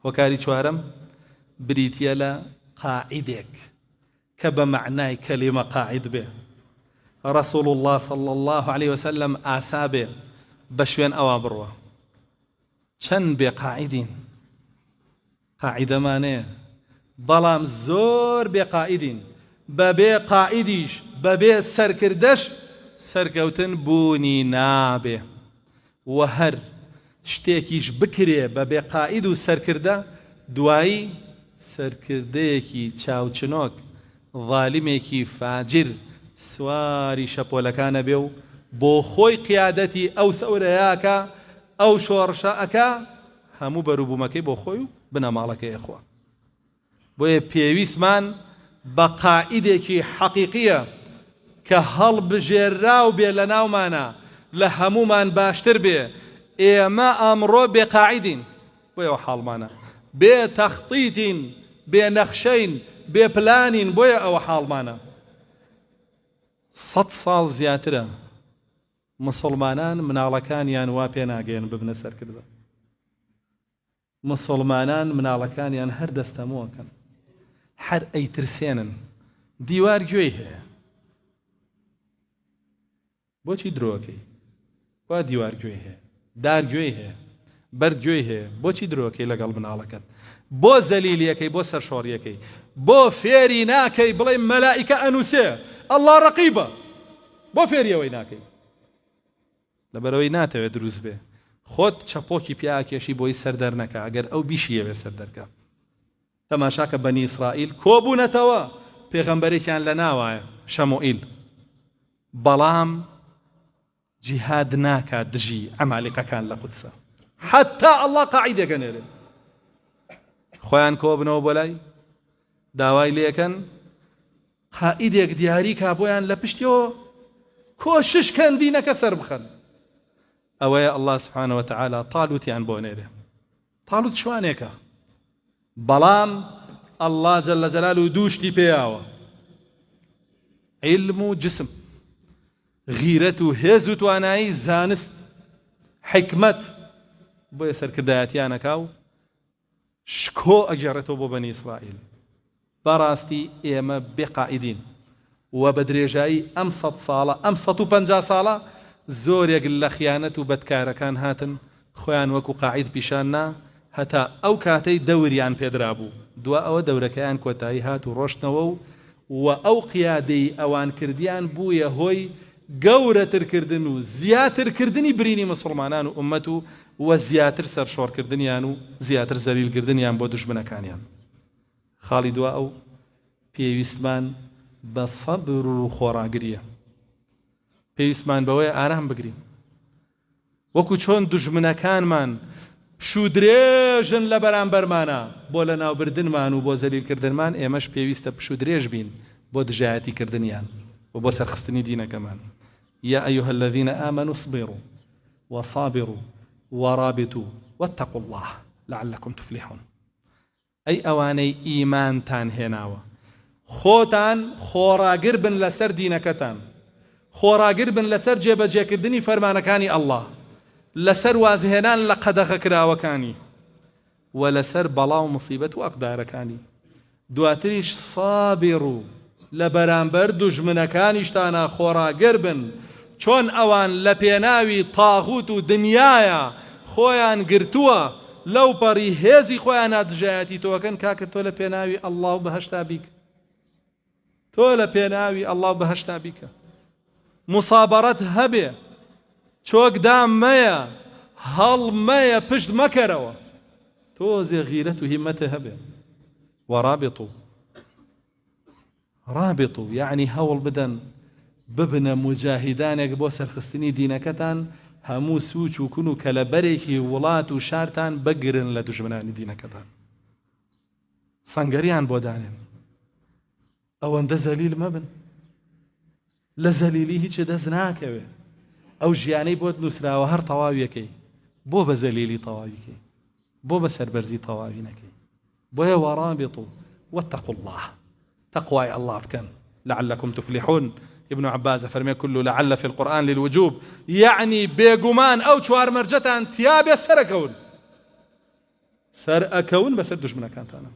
هۆکاری چوارەم بریتیە لە قاعیدێک کە بە معنای کەلیمە قاعید بێ. رسول الله صلى الله عليه وسلم ئاسا بێ بە شوێن ئەوە بڕوە. چەند بێ قاعیدین، قاعیدەمانەیە، بەڵام زۆر بێ قاعیدین. بەبێ قاعیدیش بەبێ سەرکردەش سەرکەوتن بوونی نابێ. و هەر شتێکیش بکرێ بەبێ قاعید و سەرکردە، دوایی سەرکردەیەکی چاوچنۆک، ظالمێکی فاجر سواری شەپۆلەکانە بێ و بۆ خۆی قیادەتی ئەو سەورەیەکە ئەو شۆڕشەکە هەموو بەروبوومەکەی بۆ خۆی و بنەماڵەکەی خۆ. بۆیە پێویستمان بە قاعیدێکی حەقیقیە کە هەڵبژێراو بێ لە ناومانە، لە هەمومان باشتر بێ. ئێمە ئەمڕۆ بێ قاعیدین، بۆیەوە حاڵمانە، بێ تەخطیتین، بێ نەخشەین، بێ پلانین، بۆیە ئەوە حاڵمانە. 100 ساڵ زیاترە مسلمانان مناڵەکانیان وا پێ ناگەێن ببنە سەرکردە. مسلمانان مناڵەکانیان هەر دەستەمۆکەن، هەر ئەیترسێنن. دیوار گوێی هەیە، بۆچی درۆکەی؟ وا دیوار گوێی هەیە، دار گوێی هەیە، بەرد گوێی هەیە، بۆچی درۆکەی لەگەڵ مناڵەکەت؟ بۆ زەلیلیەکەی، بۆ سەرشۆڕیەکەی، بۆ فێری ناکەی بڵێ مەلائیکە ئەنووسێ ئەڵڵا ڕەقیبە، بۆ فێریەوەی ناکەی؟ لەبەرەوەی ناتەوێت دروست بێ. خۆت چەپۆکی پیاکێشی بۆی سەردەر نەکە ئەگەر ئەو بیشیەوێ سەردەرکە. تەماشاکە بەنی ئیسرائیل کۆبوونەتەوە، پێغەمبەرێکیان لە ناوایە شەموئیل، بەڵام جیهاد ناکات دژی ئەمالیقەکان لە قودسە، حتا ئەڵڵا قاعیدێکە نێرێ. خۆیان کۆبنەوە بۆ لای داوای لێکەن قائیدێک دیاری کا بۆیان لە پشتیەوە کۆشش کەن دینەکە سەر بخەن. ئەوەیە ئەڵڵا سبحانه وتعالى تاڵوتیان بۆ نێرێ. تاڵوت شوانێکە، بەڵام ئەڵڵا جەلە جەلالوهو دووشتی پێیاوە: عیلم و جسم، غیرەت و هێز و توانایی، زانست، حکمت. بۆیە سەرکردایەتیانەکا و شکۆ ئەگێڕێتەوە بۆ بەنی ئیسرائیل. بەڕاستی ئێمە بێقائیدین و بە درێژایی ئەم 100 ساڵە، ئەم 150 ساڵە زۆرێک لە خیانەت و بەدکارەکان هاتن خۆیان وەکو قاعید پیشاننا، هەتا ئەو کاتەی دەوریان پێدرا بوو. دوا ئەوە دەورەکەیان کۆتایی هات و ڕۆشتنەوە و ئەو قیادەی ئەوان کردیان بوویە هۆی گەورەترکردن و زیاترکردنی برینی مسلمانان و ئومەت و زیاتر سەرشۆڕکردنیان و زیاتر زەلیلکردنیان بۆ دوژمنەکانیان. خاڵی دوا ئەو پێویستمان بە سەبر و خۆڕاگریە. پێویستمان بەوەیە ئارام بگرین، وەکو چۆن دوژمنەکانمان پشودرێژن لە بەرامبەرمانە بۆ لە ناوبردنمان و بۆ زەلیلکردنمان، ئێمەش پێویستە پشودرێژ بین بۆ دژایەتیکردنیان و بۆ سەرخستنی دینەکەمان. یا ئەیها الذین آمنوا اصبروا وصابروا ورابطوا واتقوا الله لعلكم تفلحون. ئەی ئەوانەی ئیمانتان هێناوە، خۆتان خۆڕاگر بن لەسەر دینەکەتان، خۆڕاگر بن لەسەر جێبەجێکردنی فەرمانەکانی ئەڵڵا، لەسەر وازهێنان لە قەدەغە کراوەکانی و لەسەر بەڵاو مصیبەت و ئەقدارەکانی. دواتریش صابر و لە بەرامبەر دوژمنەکانیشتانە خۆڕاگر بن، چۆن ئەوان لە پێناوی تاغوت و دنیایە خۆیان گرتووە، لەو پەڕی هێزی خۆیان دژایەتی تۆکەن. کاکە تۆ لە پێناوی ئەڵڵا و بەهەشتا بیکە، تۆ لە پێناوی ئەڵڵا و بەهەشتا بیکە. مسابەڕەت هەبێ، چۆکدام مەیە، هەڵ مەیە، پشت مەکەرەوە، تۆزێ غیرەت و هیممەتە هەبێ. وەڕابطوا، رابطوا یعنی هەوڵ بدەن ببنە مجاهیدانێک بۆ سەرخستنی دینەکەتان، هەموو سووچ و کون و کەلەبەرێکی وڵات و شارتان بگرن لە دوژمنانی دینەکەتان، سەنگەریان بۆ دانێن. ئەوەندە زەلیل مەبن، لە زەلیلی هیچ دەست ناکەوێ. ئەو ژیانەی بۆت نووسراوە هەر تەواویەکەی، بۆ بە زەلیلی تەواویکەی، بۆ بە سەربەرزی تەواوی نەکەی. بۆیە وەڕابطوا واتقوا الله، تەقوای ئەڵڵا بکەن لعلكم تفلحون. ابن عباس فرمي كل لعل في القرآن للوجوب، يعني بيقومان أو چوار مرجتان تيابي السركون، سەر ئەکەون بەسەر دوژمنەکانتانە